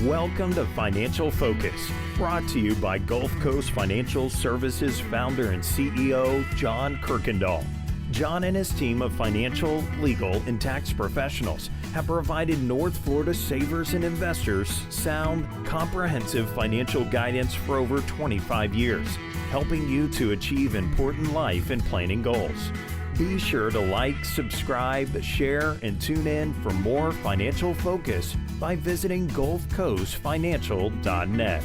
Welcome to Financial Focus, brought to you by Gulf Coast Financial Services founder and CEO, John Kuykendall. John and his team of financial, legal, and tax professionals have provided North Florida savers and investors sound, comprehensive financial guidance for over 25 years, helping you to achieve important life and planning goals. Be sure to like, subscribe, share, and tune in for more Financial Focus by visiting GulfCoastFinancial.net.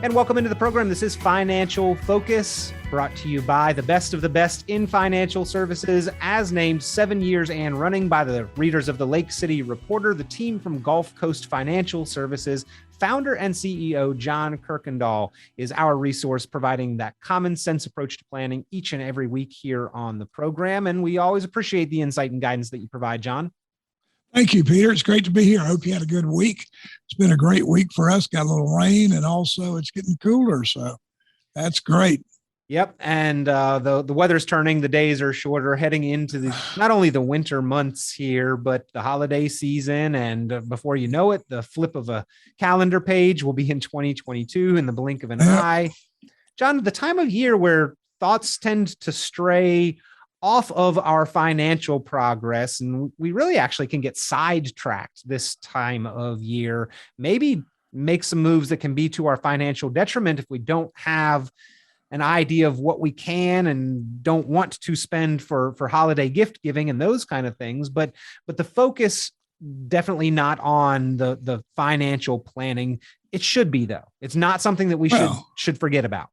And welcome into the program. This is Financial Focus, brought to you by the best of the best in financial services, as named 7 years and running by the readers of the Lake City Reporter, the team from Gulf Coast Financial Services. Founder and CEO John Kuykendall is our resource, providing that common sense approach to planning each and every week here on the program. And we always appreciate the insight and guidance that you provide, John. Thank you, Peter. It's great to be here. I hope you had a good week. It's been a great week for us. Got a little rain, and also it's getting cooler, so that's great. Yep, and the weather's turning. The days are shorter, heading into not only the winter months here, but the holiday season. And before you know it, the flip of a calendar page will be in 2022 in the blink of an eye. John, the time of year where thoughts tend to stray off of our financial progress, and we really actually can get sidetracked this time of year, maybe make some moves that can be to our financial detriment if we don't have an idea of what we can and don't want to spend for holiday gift giving and those kind of things. But the focus definitely not on the financial planning. It should be, though. It's not something that we should forget about.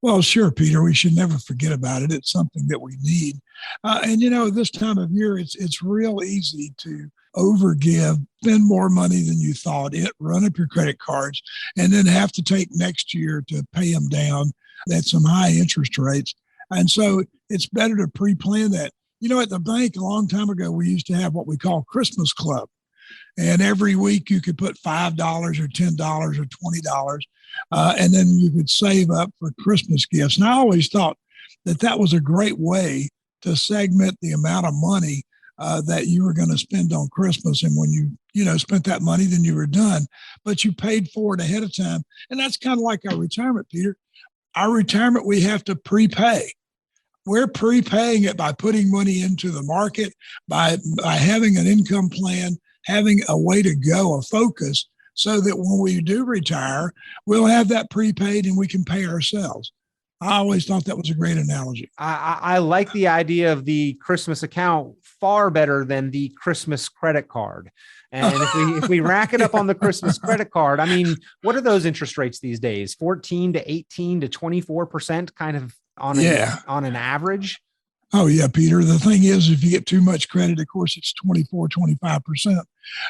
Well, sure, Peter, we should never forget about it. It's something that we need. And, this time of year, it's real easy to overgive, spend more money than you thought, run up your credit cards, and then have to take next year to pay them down at some high interest rates. And so it's better to pre-plan that. At the bank a long time ago, we used to have what we call Christmas Club. And every week you could put $5 or $10 or $20, and then you could save up for Christmas gifts. And I always thought that was a great way to segment the amount of money that you were going to spend on Christmas. And when you spent that money, then you were done. But you paid for it ahead of time. And that's kind of like our retirement, Peter. Our retirement, we have to prepay. We're prepaying it by putting money into the market, by having an income plan, having a way to go, a focus, so that when we do retire, we'll have that prepaid and we can pay ourselves. I always thought that was a great analogy. I like the idea of the Christmas account far better than the Christmas credit card. And if we rack it up on the Christmas credit card, I mean, what are those interest rates these days? 14 to 18 to 24% kind of on an average? Oh, yeah, Peter. The thing is, if you get too much credit, of course, it's 24, 25%,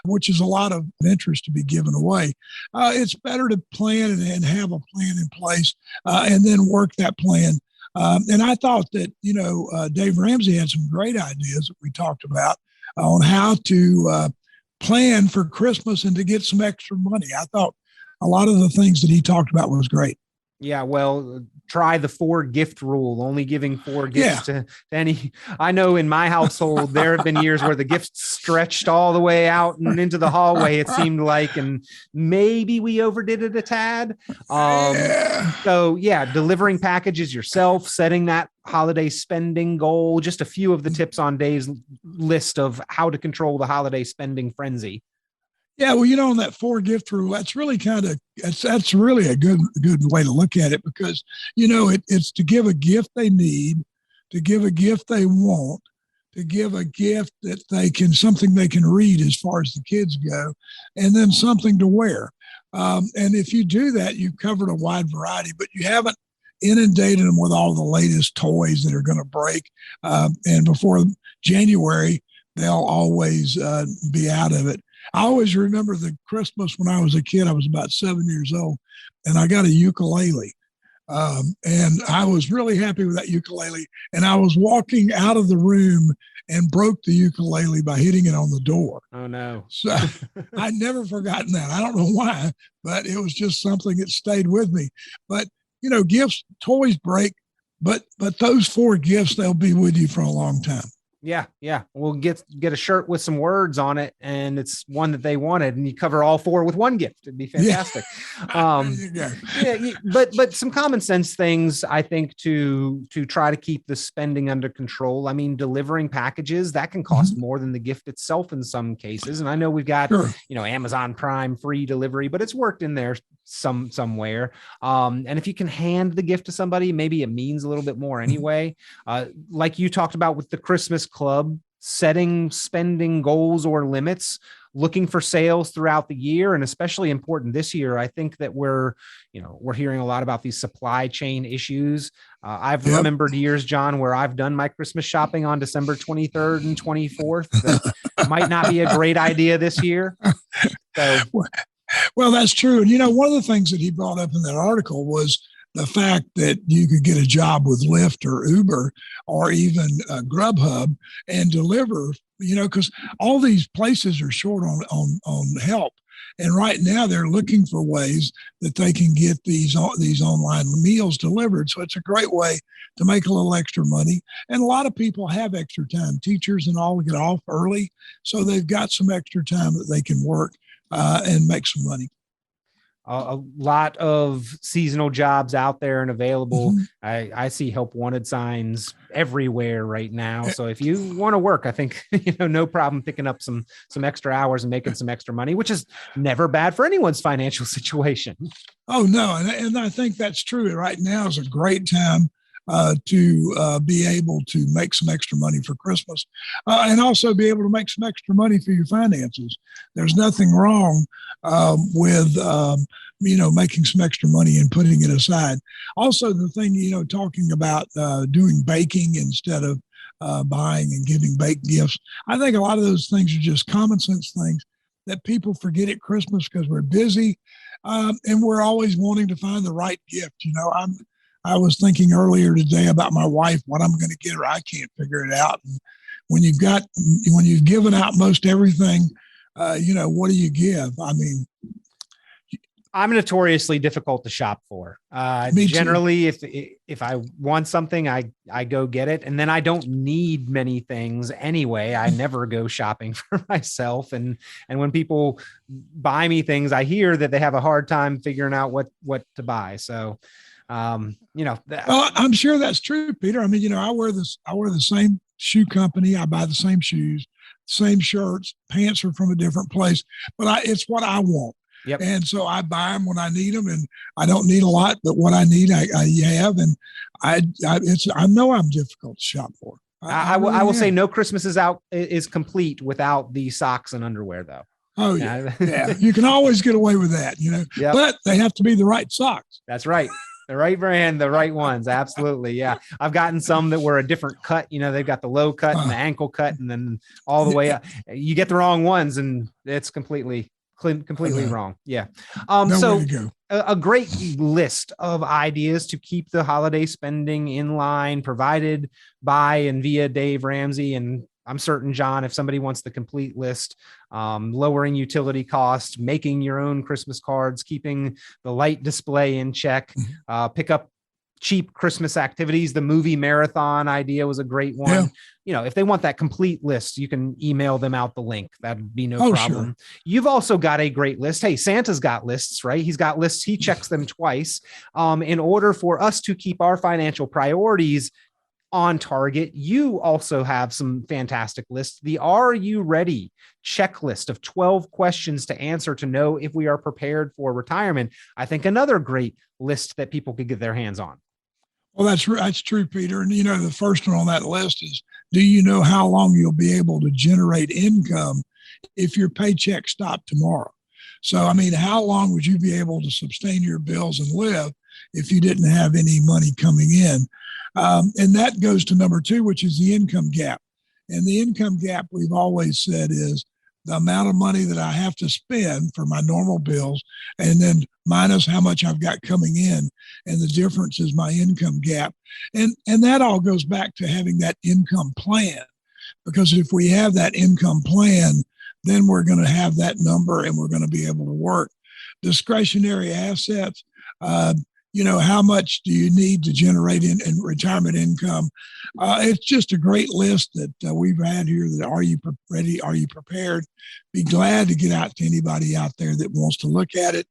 which is a lot of interest to be given away. It's better to plan and have a plan in place and then work that plan. And I thought that, Dave Ramsey had some great ideas that we talked about on how to plan for Christmas and to get some extra money. I thought a lot of the things that he talked about was great. Yeah, well, try the 4 gift rule, only giving 4 gifts to any. I know in my household, there have been years where the gifts stretched all the way out and into the hallway, it seemed like, and maybe we overdid it a tad. So, delivering packages yourself, setting that holiday spending goal, just a few of the tips on Dave's list of how to control the holiday spending frenzy. Yeah, well, on that 4 gift rule, that's really that's really a good way to look at it, because, it's to give a gift they need, to give a gift they want, to give a gift that something they can read as far as the kids go, and then something to wear. And if you do that, you've covered a wide variety, but you haven't inundated them with all the latest toys that are going to break. And before January, they'll always be out of it. I always remember the Christmas when I was a kid. I was about 7 years old, and I got a ukulele. And I was really happy with that ukulele. And I was walking out of the room and broke the ukulele by hitting it on the door. Oh, no. So I'd never forgotten that. I don't know why, but it was just something that stayed with me. But, gifts, toys break, but those 4 gifts, they'll be with you for a long time. Yeah, yeah. We'll get a shirt with some words on it, and it's one that they wanted, and you cover all four with one gift. It'd be fantastic. There you go. Yeah, but some common sense things, I think, to try to keep the spending under control. I mean, delivering packages that can cost more than the gift itself in some cases, and I know we've got Amazon Prime free delivery, but it's worked in there somewhere. And if you can hand the gift to somebody, maybe it means a little bit more anyway. Like you talked about with the Christmas club, setting spending goals or limits, looking for sales throughout the year, and especially important this year. I think that we're hearing a lot about these supply chain issues. I've remembered years, John, where I've done my Christmas shopping on December 23rd and 24th. That might not be a great idea this year. So. Well, that's true. And, one of the things that he brought up in that article was the fact that you could get a job with Lyft or Uber or even Grubhub and deliver, because all these places are short on help. And right now they're looking for ways that they can get these online meals delivered. So it's a great way to make a little extra money. And a lot of people have extra time, teachers and all get off early. So they've got some extra time that they can work and make some money. A lot of seasonal jobs out there and available. I see help wanted signs everywhere right now. So if you want to work, I think, no problem picking up some extra hours and making some extra money, which is never bad for anyone's financial situation. Oh, no. And I think that's true. Right now is a great time to be able to make some extra money for Christmas and also be able to make some extra money for your finances. There's nothing wrong with, making some extra money and putting it aside. Also, the thing, talking about doing baking instead of buying and giving baked gifts. I think a lot of those things are just common sense things that people forget at Christmas because we're busy and we're always wanting to find the right gift. I was thinking earlier today about my wife, what I'm going to get her. I can't figure it out. And when you've given out most everything, what do you give? I mean, I'm notoriously difficult to shop for. Generally, if I want something, I go get it. And then I don't need many things anyway. I never go shopping for myself. And when people buy me things, I hear that they have a hard time figuring out what to buy. So, I'm sure that's true, Peter. I mean, I wear the same shoe company. I buy the same shoes, same shirts, pants are from a different place, but it's what I want. Yep. And so I buy them when I need them, and I don't need a lot, but what I need, I have. And I know I'm difficult to shop for. I will say no Christmas is complete without the socks and underwear, though. Oh yeah. Yeah. You can always get away with that, Yep. But they have to be the right socks. That's right. The right brand, the right ones. Absolutely. Yeah. I've gotten some that were a different cut. They've got the low cut and the ankle cut and then all the way up. You get the wrong ones and it's completely wrong. Yeah. So a great list of ideas to keep the holiday spending in line provided by and via Dave Ramsey. And I'm certain, John, if somebody wants the complete list, lowering utility costs, making your own Christmas cards, keeping the light display in check, pick up cheap Christmas activities. The movie marathon idea was a great one. Yeah. If they want that complete list, you can email them out the link. That'd be no problem. Sure. You've also got a great list. Hey, Santa's got lists, right? He's got lists. He checks them twice. In order for us to keep our financial priorities on target, you also have some fantastic lists. The Are You Ready checklist of 12 questions to answer to know if we are prepared for retirement. I think another great list that people could get their hands on. Well, that's true, Peter. And, the first one on that list is, do you know how long you'll be able to generate income if your paycheck stopped tomorrow? So, I mean, how long would you be able to sustain your bills and live if you didn't have any money coming in? And that goes to number 2, which is the income gap. And the income gap, we've always said, is the amount of money that I have to spend for my normal bills and then minus how much I've got coming in. And the difference is my income gap. And that all goes back to having that income plan, because if we have that income plan, then we're going to have that number and we're going to be able to work. Discretionary assets, how much do you need to generate in retirement income? It's just a great list that we've had here. That Are you ready? Are you prepared? Be glad to get out to anybody out there that wants to look at it.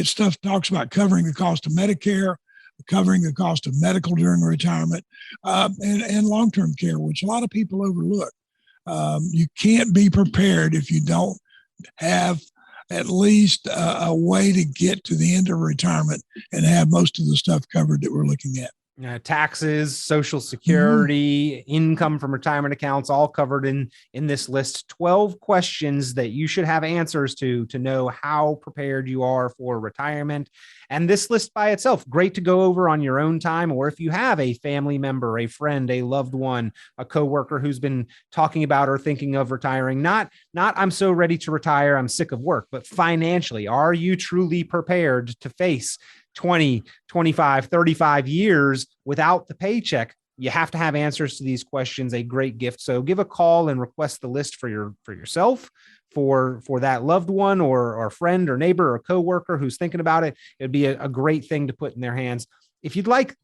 Stuff talks about covering the cost of Medicare, covering the cost of medical during retirement, and long-term care, which a lot of people overlook. You can't be prepared if you don't have at least a way to get to the end of retirement and have most of the stuff covered that we're looking at. Taxes, Social Security, income from retirement accounts, all covered in this list. 12 questions that you should have answers to know how prepared you are for retirement. And this list by itself, great to go over on your own time, or if you have a family member, a friend, a loved one, a coworker who's been talking about or thinking of retiring. Not I'm so ready to retire, I'm sick of work, but financially, are you truly prepared to face 20, 25, 35 years without the paycheck? You have to have answers to these questions, a great gift. So give a call and request the list for yourself, for that loved one or friend or neighbor or coworker who's thinking about it. It'd be a great thing to put in their hands. If you'd like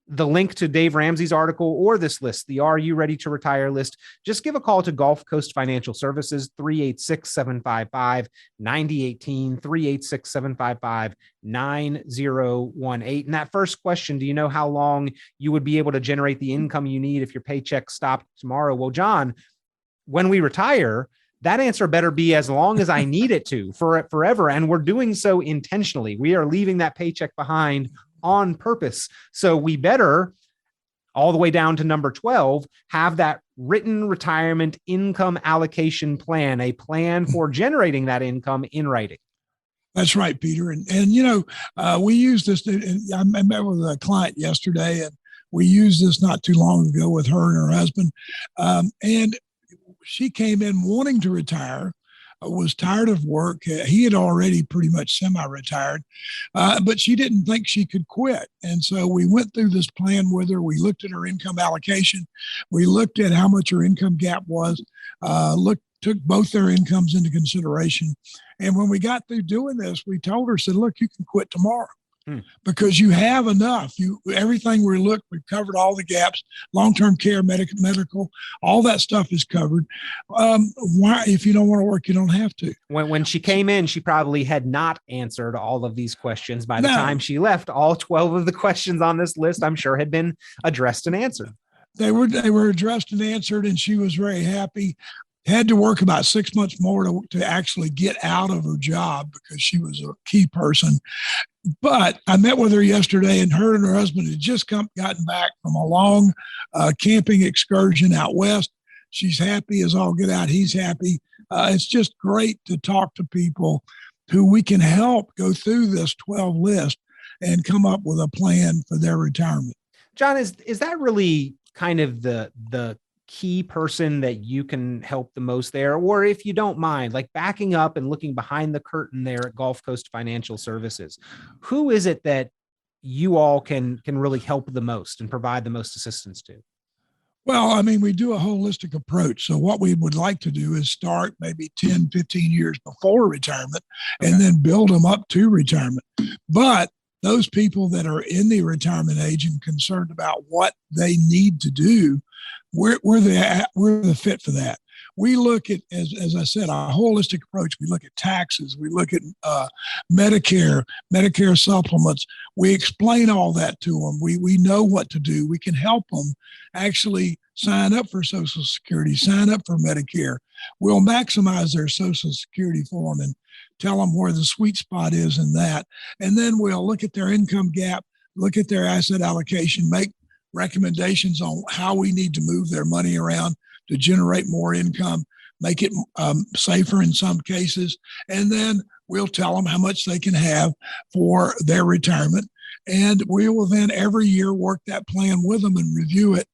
the link to Dave Ramsey's article or this list, the Are You Ready to Retire list, just give a call to Gulf Coast Financial Services, 386-755-9018, 386-755-9018. And that first question, do you know how long you would be able to generate the income you need if your paycheck stopped tomorrow? Well, John, when we retire, that answer better be as long as I need it to for forever. And we're doing so intentionally. We are leaving that paycheck behind on purpose. So we better, all the way down to number 12, have that written retirement income allocation plan, a plan for generating that income in writing. That's right, Peter. And we use this. I met with a client yesterday, and we used this not too long ago with her and her husband. And she came in wanting to retire, was tired of work. He had already pretty much semi-retired, but she didn't think she could quit. And so we went through this plan with her. We looked at her income allocation. We looked at how much her income gap was, took both their incomes into consideration. And when we got through doing this, we told her, said, look, you can quit tomorrow. Because you have enough. Everything we've covered all the gaps, long-term care, medical, all that stuff is covered. Why, if you don't want to work, you don't have to. When she came in, she probably had not answered all of these questions. By the time she left, all 12 of the questions on this list, I'm sure, had been addressed and answered. They were addressed and answered, and she was very happy. Had to work about 6 months more to actually get out of her job because she was a key person. But I met with her yesterday, and her husband had just gotten back from a long camping excursion out west. She's happy as all get out. He's happy. It's just great to talk to people who we can help go through this 12 list and come up with a plan for their retirement. John, is that really kind of the key person that you can help the most there? Or if you don't mind, like backing up and looking behind the curtain there at Gulf Coast Financial Services, who is it that you all can really help the most and provide the most assistance to? Well, I mean, we do a holistic approach. So what we would like to do is start maybe 10, 15 years before retirement and then build them up to retirement. But those people that are in the retirement age and concerned about what they need to do, we're the fit for that. We look at, as I said, a holistic approach. We look at taxes. We look at Medicare supplements. We explain all that to them. We know what to do. We can help them actually sign up for Social Security, sign up for Medicare. We'll maximize their Social Security for them and tell them where the sweet spot is in that. And then we'll look at their income gap, look at their asset allocation, make recommendations on how we need to move their money around to generate more income, make it safer in some cases. And then we'll tell them how much they can have for their retirement. And we will then every year work that plan with them and review it.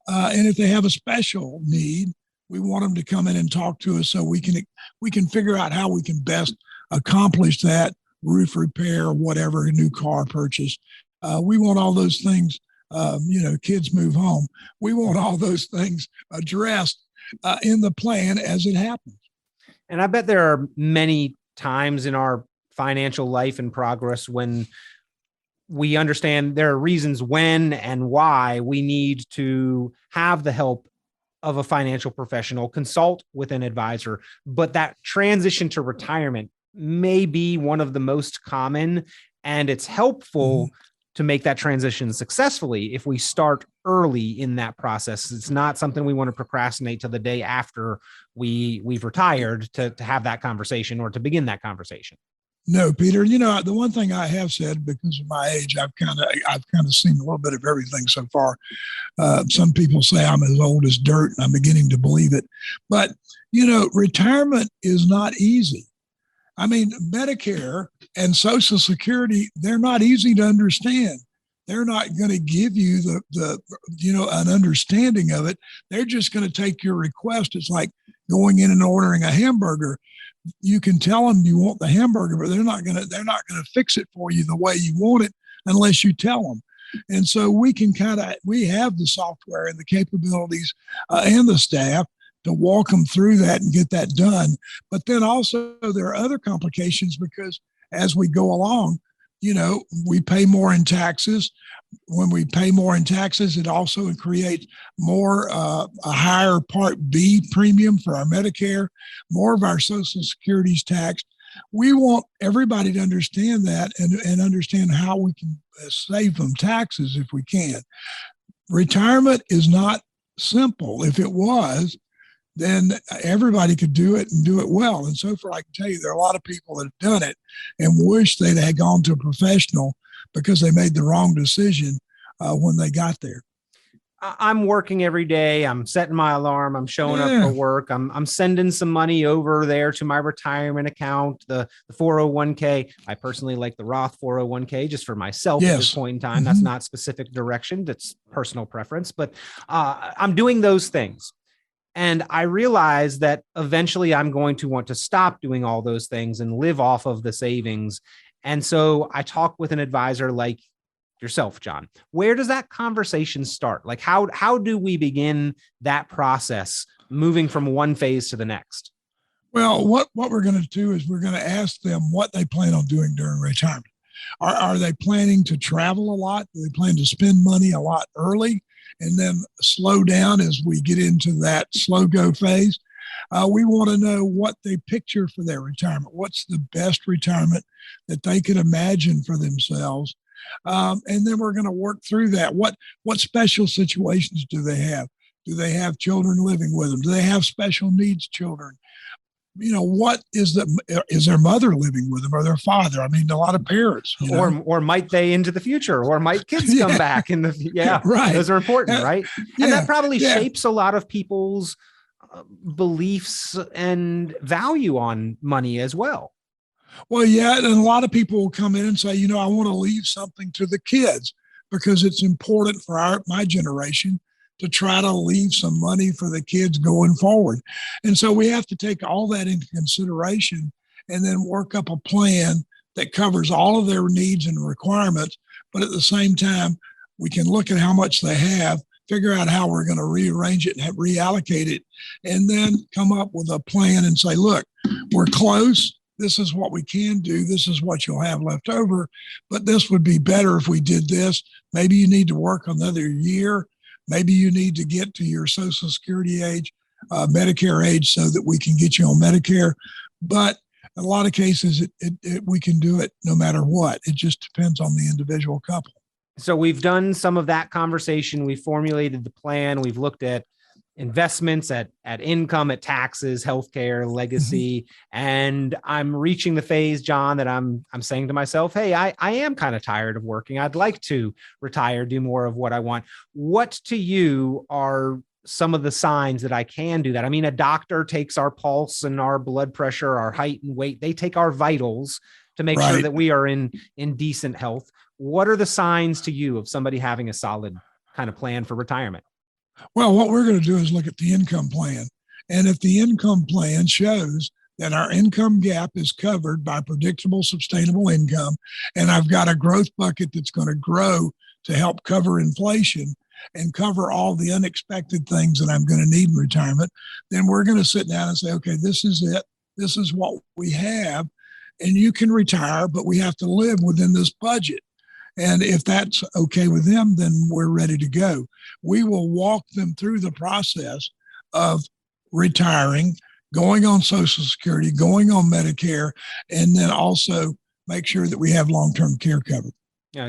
And if they have a special need, we want them to come in and talk to us so we can figure out how we can best accomplish that, roof repair, whatever, a new car purchase. We want all those things. Kids move home. We want all those things addressed in the plan as it happens. And I bet there are many times in our financial life and progress when we understand there are reasons when and why we need to have the help of a financial professional, consult with an advisor, but that transition to retirement may be one of the most common, and it's helpful to make that transition successfully if we start early in that process. It's not something we want to procrastinate till the day after we've retired to have that conversation or to begin that conversation. No, Peter, the one thing I have said, because of my age, I've kind of seen a little bit of everything so far. Some people say I'm as old as dirt, and I'm beginning to believe it. But, retirement is not easy. I mean, Medicare and Social Security, they're not easy to understand. They're not going to give you an understanding of it. They're just going to take your request. It's like going in and ordering a hamburger. You can tell them you want the hamburger, but they're not going to fix it for you the way you want it unless you tell them. And so we have the software and the capabilities and the staff to walk them through that and get that done. But then also there are other complications because as we go along, we pay more in taxes. When we pay more in taxes, it also creates a higher Part B premium for our Medicare. More of our Social Security is taxed. We want everybody to understand that and understand how we can save them taxes if we can. Retirement is not simple. If it was, then everybody could do it and do it well. And so far, I can tell you, there are a lot of people that have done it and wish they'd had gone to a professional because they made the wrong decision when they got there. I'm working every day. I'm setting my alarm. I'm showing up for work. I'm sending some money over there to my retirement account, the 401k. I personally like the Roth 401k just for myself at this point in time. That's not specific direction. That's personal preference, but I'm doing those things. And I realize that eventually I'm going to want to stop doing all those things and live off of the savings. And so I talk with an advisor like yourself, John. Where does that conversation start? Like how do we begin that process moving from one phase to the next? Well, what we're going to do is we're going to ask them what they plan on doing during retirement. Are they planning to travel a lot? Do they plan to spend money a lot early and then slow down as we get into that slow go phase? We want to know what they picture for their retirement. What's the best retirement that they could imagine for themselves? And then we're going to work through that. What special situations do they have? Do they have children living with them? Do they have special needs children? What is their mother living with them or their father? I mean, a lot of parents, or might they into the future, or might kids come back in the, right. Those are important, right? And that probably shapes a lot of people's beliefs and value on money as well. Well, yeah. And a lot of people will come in and say, I want to leave something to the kids because it's important for my generation to try to leave some money for the kids going forward. And so we have to take all that into consideration and then work up a plan that covers all of their needs and requirements. But at the same time, we can look at how much they have, figure out how we're going to rearrange it and reallocate it, and then come up with a plan and say, look, we're close. This is what we can do. This is what you'll have left over. But this would be better if we did this. Maybe you need to work another year. Maybe you need to get to your Social Security age, Medicare age, so that we can get you on Medicare. But in a lot of cases, we can do it no matter what. It just depends on the individual couple. So we've done some of that conversation. We've formulated the plan. We've looked at investments, at income, at taxes, healthcare, legacy. And I'm reaching the phase, John, that I'm saying to myself, hey, I am kind of tired of working. I'd like to retire, do more of what I want. What to you are some of the signs that I can do that? I mean, a doctor takes our pulse and our blood pressure, our height and weight. They take our vitals to make sure that we are in decent health. What are the signs to you of somebody having a solid kind of plan for retirement? Well, what we're going to do is look at the income plan. And if the income plan shows that our income gap is covered by predictable, sustainable income, and I've got a growth bucket that's going to grow to help cover inflation and cover all the unexpected things that I'm going to need in retirement, then we're going to sit down and say, okay, this is it. This is what we have. and you can retire, but we have to live within this budget. And if that's okay with them, then we're ready to go. We will walk them through the process of retiring, going on Social Security, going on Medicare, and then also make sure that we have long-term care covered.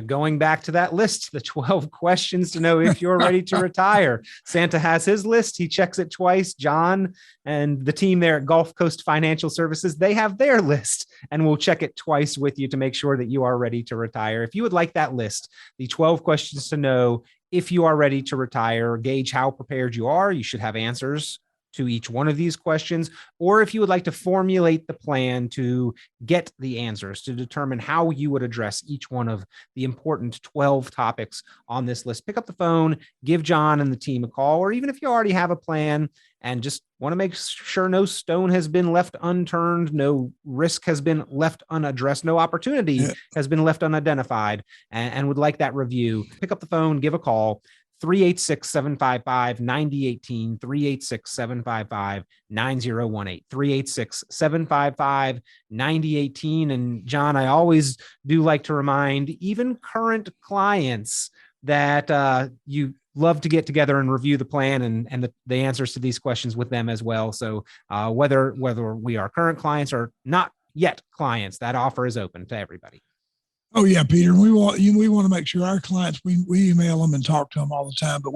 Going back to that list, the 12 questions to know if you're ready to retire. Santa has his list. He checks it twice. John and the team there at Gulf Coast Financial Services, they have their list, and we'll check it twice with you to make sure that you are ready to retire. If you would like that list, the 12 questions to know if you are ready to retire, gauge how prepared you are. You should have answers to each one of these questions, or if you would like to formulate the plan to get the answers to determine how you would address each one of the important 12 topics on this list, pick up the phone, give John and the team a call, or even if you already have a plan and just want to make sure no stone has been left unturned, no risk has been left unaddressed, no opportunity has been left unidentified, and would like that review, pick up the phone, give a call. 386-755-9018, 386-755-9018, 386-755-9018. And John, I always do like to remind even current clients that you love to get together and review the plan and the answers to these questions with them as well. So whether we are current clients or not yet clients, that offer is open to everybody. Oh yeah, Peter. We want to make sure our clients, we email them and talk to them all the time, but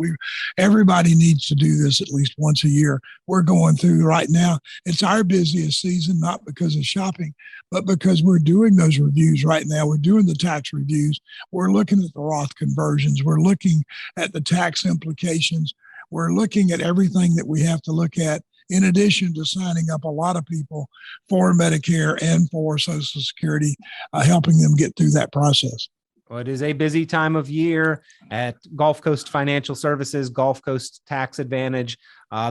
everybody needs to do this at least once a year. We're going through right now. It's our busiest season, not because of shopping, but because we're doing those reviews right now. We're doing the tax reviews. We're looking at the Roth conversions. We're looking at the tax implications. We're looking at everything that we have to look at, in addition to signing up a lot of people for Medicare and for Social Security, helping them get through that process. Well, it is a busy time of year at Gulf Coast Financial Services, Gulf Coast Tax Advantage.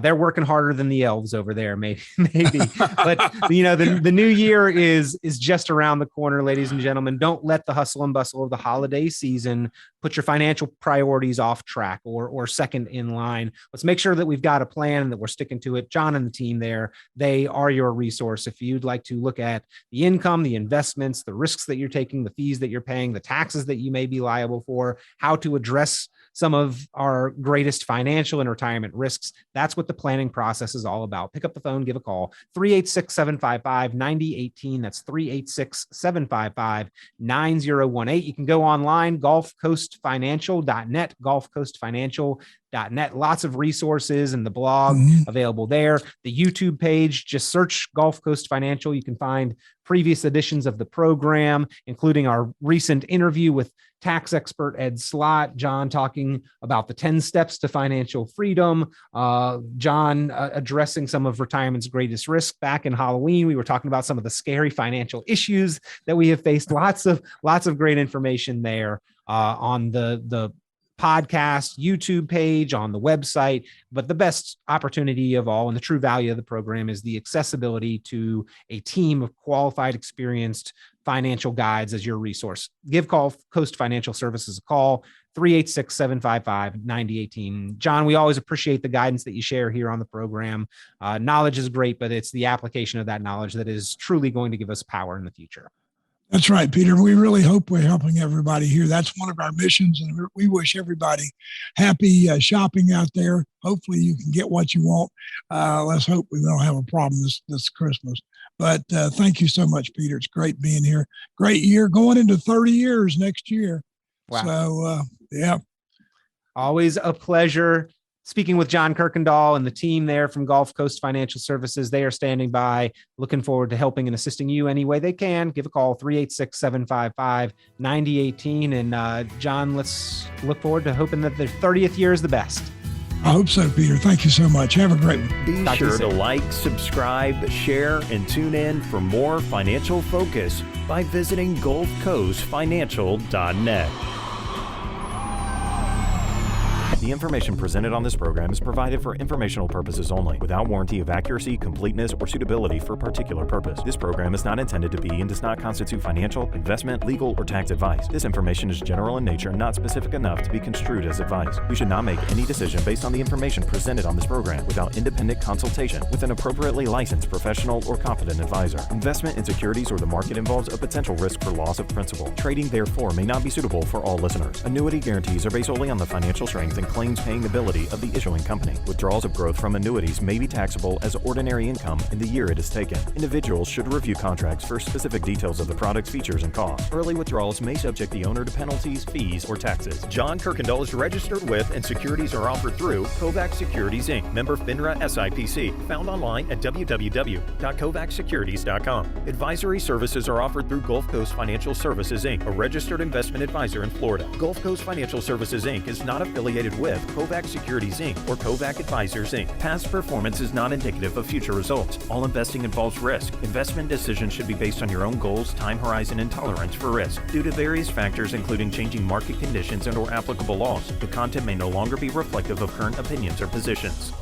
They're working harder than the elves over there, maybe. But the new year is just around the corner, ladies and gentlemen. Don't let the hustle and bustle of the holiday season put your financial priorities off track or second in line. Let's make sure that we've got a plan and that we're sticking to it. John and the team there, they are your resource. If you'd like to look at the income, the investments, the risks that you're taking, the fees that you're paying, the taxes that you may be liable for, how to address some of our greatest financial and retirement risks. That's what the planning process is all about. Pick up the phone, give a call, 386-755-9018. That's 386-755-9018. You can go online, gulfcoastfinancial.net, gulfcoastfinancial.net. Lots of resources and the blog available there. The YouTube page, just search Gulf Coast Financial. You can find previous editions of the program, including our recent interview with tax expert Ed Slott, John talking about the 10 steps to financial freedom, John addressing some of retirement's greatest risk. Back in Halloween, we were talking about some of the scary financial issues that we have faced. Lots of great information there on the podcast, YouTube page, on the website. But the best opportunity of all and the true value of the program is the accessibility to a team of qualified, experienced financial guides as your resource. Give Gulf Coast Financial Services a call, 386-755-9018. John, we always appreciate the guidance that you share here on the program. Knowledge is great, but it's the application of that knowledge that is truly going to give us power in the future. That's right, Peter. We really hope we're helping everybody here. That's one of our missions, and we wish everybody happy shopping out there. Hopefully you can get what you want. Let's hope we don't have a problem this Christmas. But thank you so much, Peter. It's great being here. Great year, going into 30 years next year. Wow. So, yeah. Always a pleasure. Speaking with John Kuykendall and the team there from Gulf Coast Financial Services, they are standing by, looking forward to helping and assisting you any way they can. Give a call, 386-755-9018. And John, let's look forward to hoping that the 30th year is the best. I hope so, Peter. Thank you so much. Have a great one. Be sure to like, subscribe, share, and tune in for more financial focus by visiting GulfCoastFinancial.net. The The information presented on this program is provided for informational purposes only, without warranty of accuracy, completeness, or suitability for a particular purpose. This program is not intended to be and does not constitute financial, investment, legal, or tax advice. This information is general in nature and not specific enough to be construed as advice. You should not make any decision based on the information presented on this program without independent consultation with an appropriately licensed professional or competent advisor. Investment in securities or the market involves a potential risk for loss of principal. Trading, therefore, may not be suitable for all listeners. Annuity guarantees are based solely on the financial strength and claims-paying ability of the issuing company. Withdrawals of growth from annuities may be taxable as ordinary income in the year it is taken. Individuals should review contracts for specific details of the product's features and costs. Early withdrawals may subject the owner to penalties, fees, or taxes. John Kuykendall is registered with and securities are offered through Kovac Securities Inc., member FINRA SIPC, found online at www.kovacsecurities.com. Advisory services are offered through Gulf Coast Financial Services Inc., a registered investment advisor in Florida. Gulf Coast Financial Services Inc. is not affiliated with Kovac Securities Inc. or Kovac Advisors Inc. Past performance is not indicative of future results. All investing involves risk. Investment decisions should be based on your own goals, time horizon, and tolerance for risk. Due to various factors including changing market conditions and/or applicable laws, the content may no longer be reflective of current opinions or positions.